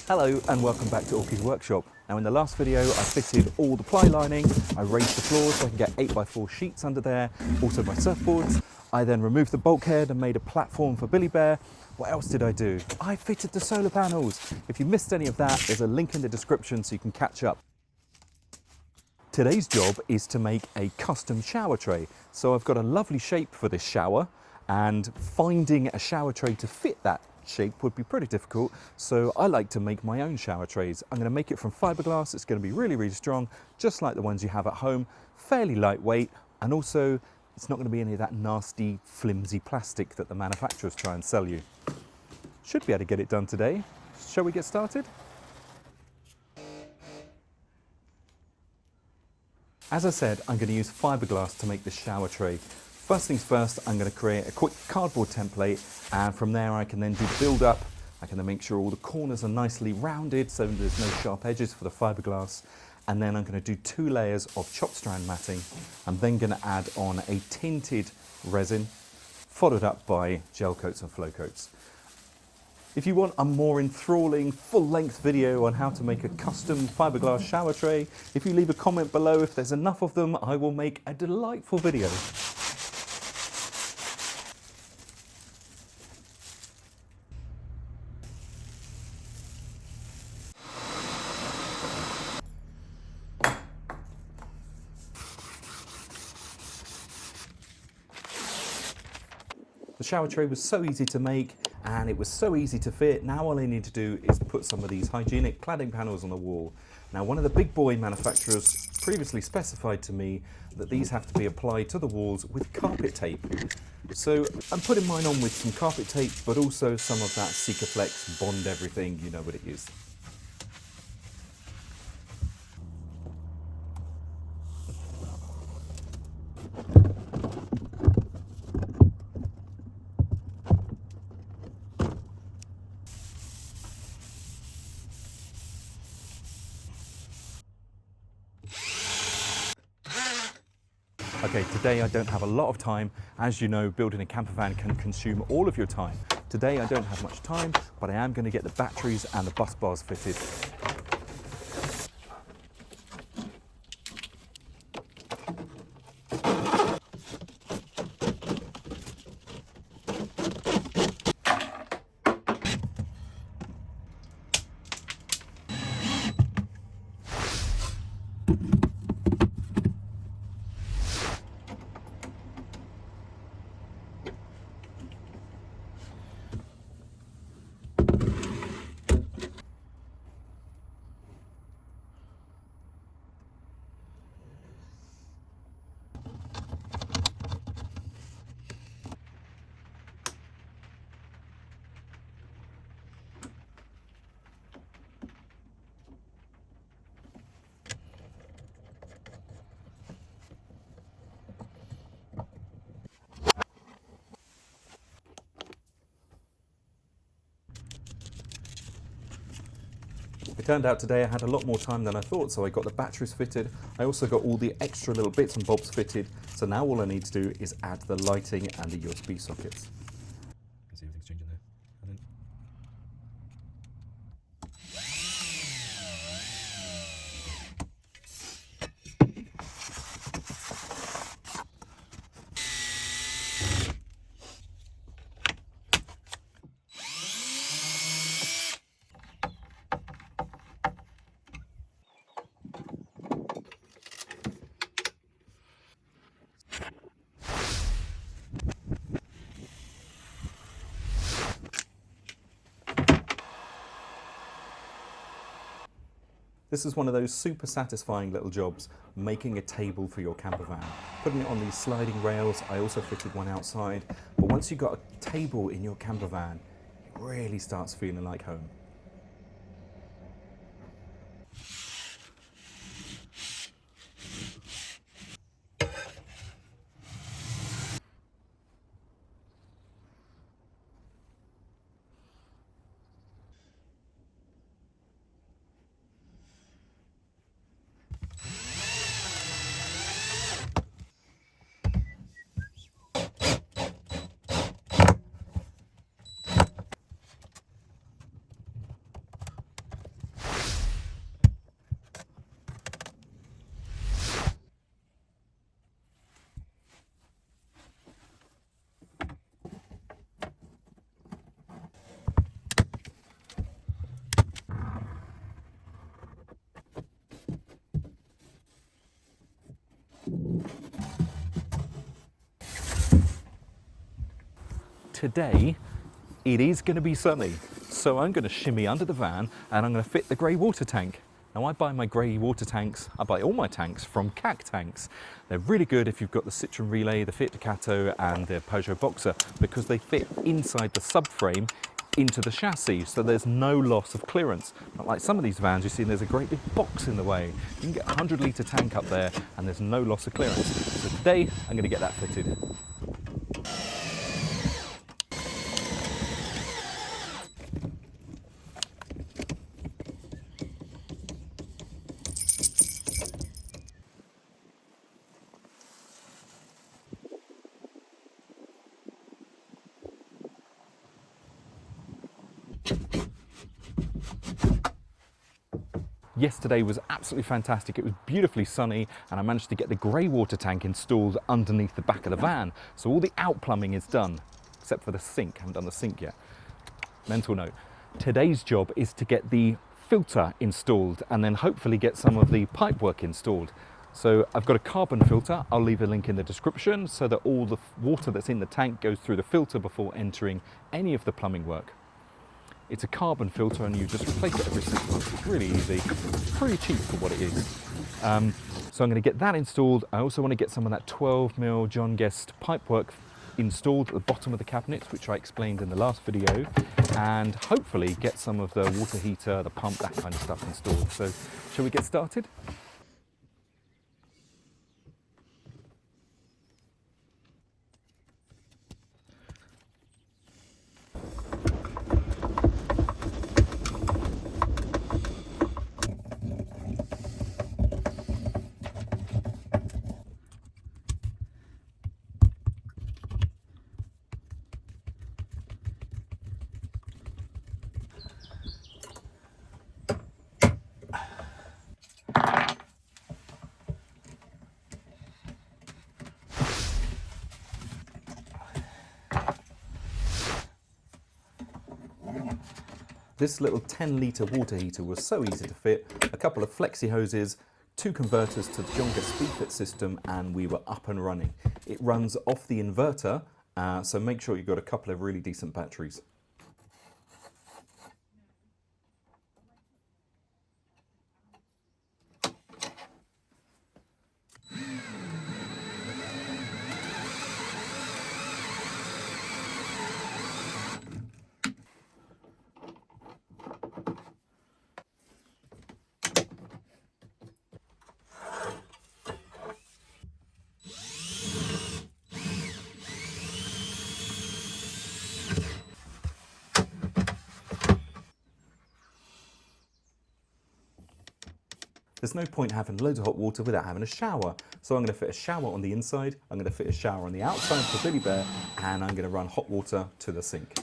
Hello and welcome back to Orkies Workshop. Now in the last video I fitted all the ply lining, I raised the floors so I can get 8x4 sheets under there, also my surfboards. I then removed the bulkhead and made a platform for Billy Bear. What else did I do? I fitted the solar panels. If you missed any of that, there's a link in the description so you can catch up. Today's job is to make a custom shower tray. So I've got a lovely shape for this shower, and finding a shower tray to fit that shape would be pretty difficult, so I like to make my own shower trays. I'm going to make it from fiberglass. It's going to be really strong, just like the ones you have at home, fairly lightweight, and also it's not going to be any of that nasty flimsy plastic that the manufacturers try and sell you. Should be able to get it done today. Shall we get started? As I said, I'm going to use fiberglass to make this shower tray. First things first, I'm going to create a quick cardboard template, and from there I can then do build up. I can then make sure all the corners are nicely rounded so there's no sharp edges for the fiberglass. And then I'm going to do 2 layers of chopped strand matting. I'm then going to add on a tinted resin, followed up by gel coats and flow coats. If you want a more enthralling, full-length video on how to make a custom fiberglass shower tray, if you leave a comment below, if there's enough of them, I will make a delightful video. The shower tray was so easy to make and it was so easy to fit. Now all I need to do is put some of these hygienic cladding panels on the wall. Now one of the big boy manufacturers previously specified to me that these have to be applied to the walls with carpet tape. So I'm putting mine on with some carpet tape, but also some of that Sikaflex Bond everything, you know what it is. Okay, today I don't have a lot of time. As you know, building a camper van can consume all of your time. Today I don't have much time, but I am going to get the batteries and the bus bars fitted. It turned out today I had a lot more time than I thought, so I got the batteries fitted. I also got all the extra little bits and bobs fitted. So now all I need to do is add the lighting and the USB sockets. You can see everything's changing there. This is one of those super satisfying little jobs, making a table for your camper van. Putting it on these sliding rails, I also fitted one outside, but once you've got a table in your camper van, it really starts feeling like home. Today, it is going to be sunny, so I'm going to shimmy under the van and I'm going to fit the grey water tank. Now I buy my grey water tanks, I buy all my tanks from CAC Tanks. They're really good if you've got the Citroen Relay, the Fiat Ducato and the Peugeot Boxer, because they fit inside the subframe into the chassis, so there's no loss of clearance. Not like some of these vans you see there's a great big box in the way. You can get a 100-litre tank up there and there's no loss of clearance. So today I'm going to get that fitted. Yesterday was absolutely fantastic. It was beautifully sunny and I managed to get the grey water tank installed underneath the back of the van. So all the out plumbing is done, except for the sink. I haven't done the sink yet. Mental note. Today's job is to get the filter installed and then hopefully get some of the pipe work installed. So I've got a carbon filter. I'll leave a link in the description so that all the water that's in the tank goes through the filter before entering any of the plumbing work. It's a carbon filter and you just replace it every 6 months. It's really easy, pretty cheap for what it is. So I'm going to get that installed. I also want to get some of that 12mm John Guest pipework installed at the bottom of the cabinets, which I explained in the last video, and hopefully get some of the water heater, the pump, that kind of stuff installed. So shall we get started? This little 10-litre water heater was so easy to fit, a couple of flexi hoses, 2 converters to the John Guest speed-fit system, and we were up and running. It runs off the inverter, so make sure you've got a couple of really decent batteries. There's no point having loads of hot water without having a shower. So I'm going to fit a shower on the inside, I'm going to fit a shower on the outside for Billy Bear, and I'm going to run hot water to the sink.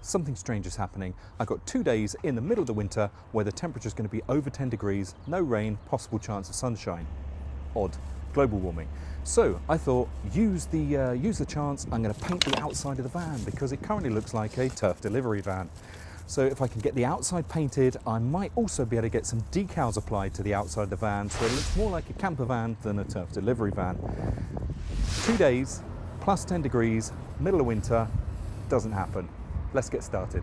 Something strange is happening. I've got 2 days in the middle of the winter where the temperature is going to be over 10 degrees, no rain, possible chance of sunshine. Odd. Global warming. So I thought, use the chance, I'm going to paint the outside of the van because it currently looks like a turf delivery van. So if I can get the outside painted, I might also be able to get some decals applied to the outside of the van so it looks more like a camper van than a turf delivery van. 2 days, plus 10 degrees, middle of winter, doesn't happen. Let's get started.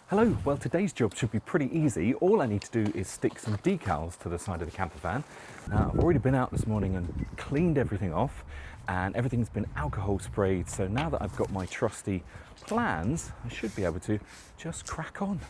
Hello, well today's job should be pretty easy. All I need to do is stick some decals to the side of the camper van. Now I've already been out this morning and cleaned everything off and everything's been alcohol sprayed. So now that I've got my trusty plans, I should be able to just crack on.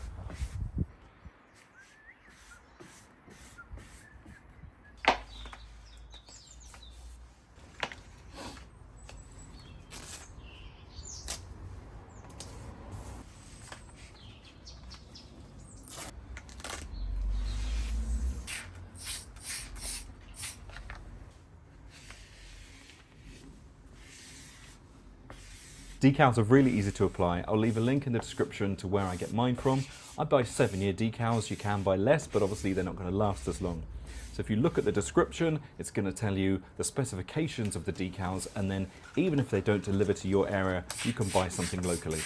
Decals are really easy to apply. I'll leave a link in the description to where I get mine from. I buy 7-year decals. You can buy less, but obviously they're not going to last as long. So if you look at the description, it's going to tell you the specifications of the decals, and then even if they don't deliver to your area, you can buy something locally.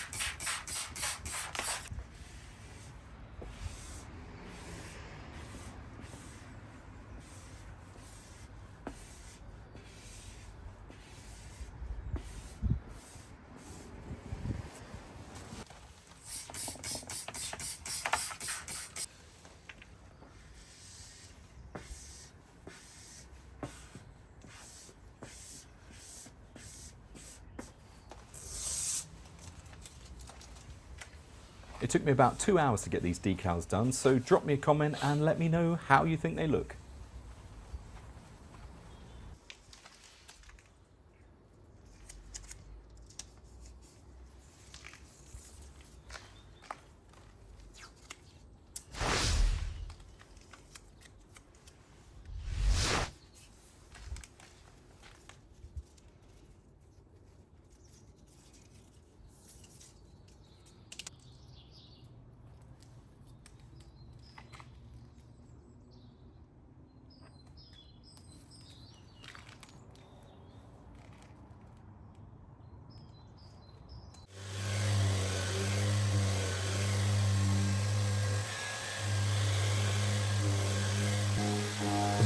It took me about 2 hours to get these decals done, so drop me a comment and let me know how you think they look.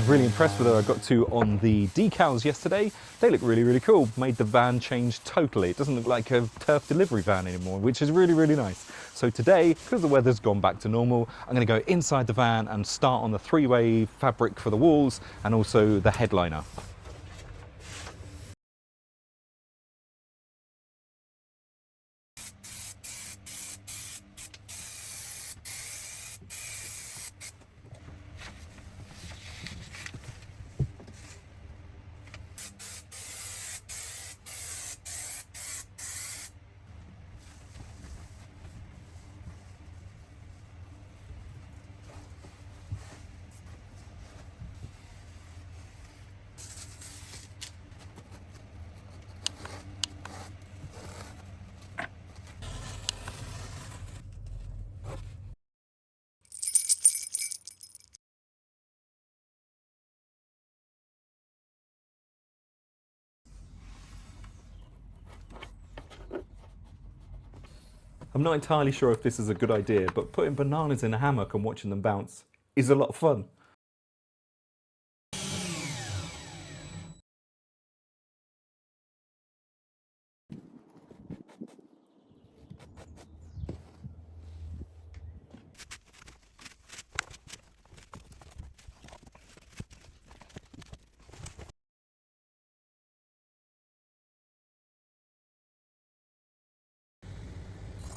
Really impressed with where I got to on the decals yesterday. They look really, really cool. Made the van change totally. It doesn't look like a turf delivery van anymore, which is really, really nice. So today, because the weather's gone back to normal, I'm going to go inside the van and start on the 3-way fabric for the walls and also the headliner. I'm not entirely sure if this is a good idea, but putting bananas in a hammock and watching them bounce is a lot of fun.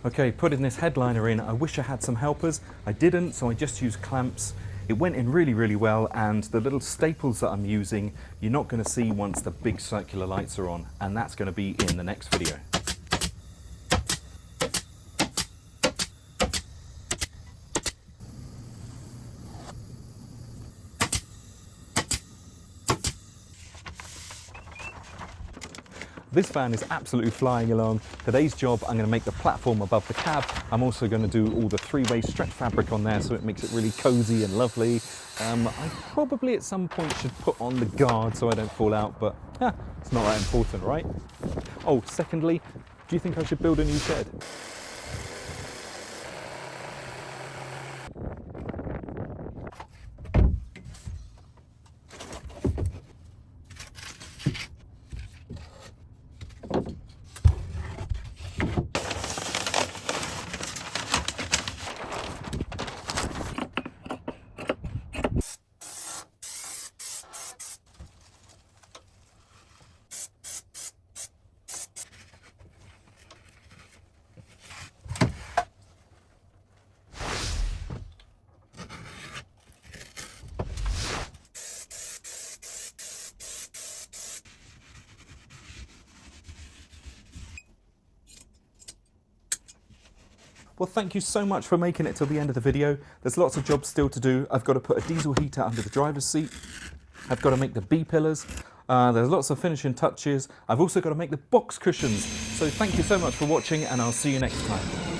Okay, putting this headliner in, I wish I had some helpers. I didn't, so I just used clamps. It went in really, really well, and the little staples that I'm using, you're not going to see once the big circular lights are on, and that's going to be in the next video. This van is absolutely flying along. Today's job, I'm going to make the platform above the cab. I'm also going to do all the 3-way stretch fabric on there so it makes it really cozy and lovely. I probably at some point should put on the guard so I don't fall out, but it's not that important, right? Oh, secondly, do you think I should build a new shed? Well, thank you so much for making it till the end of the video. There's lots of jobs still to do. I've got to put a diesel heater under the driver's seat. I've got to make the B-pillars. There's lots of finishing touches. I've also got to make the box cushions. So thank you so much for watching, and I'll see you next time.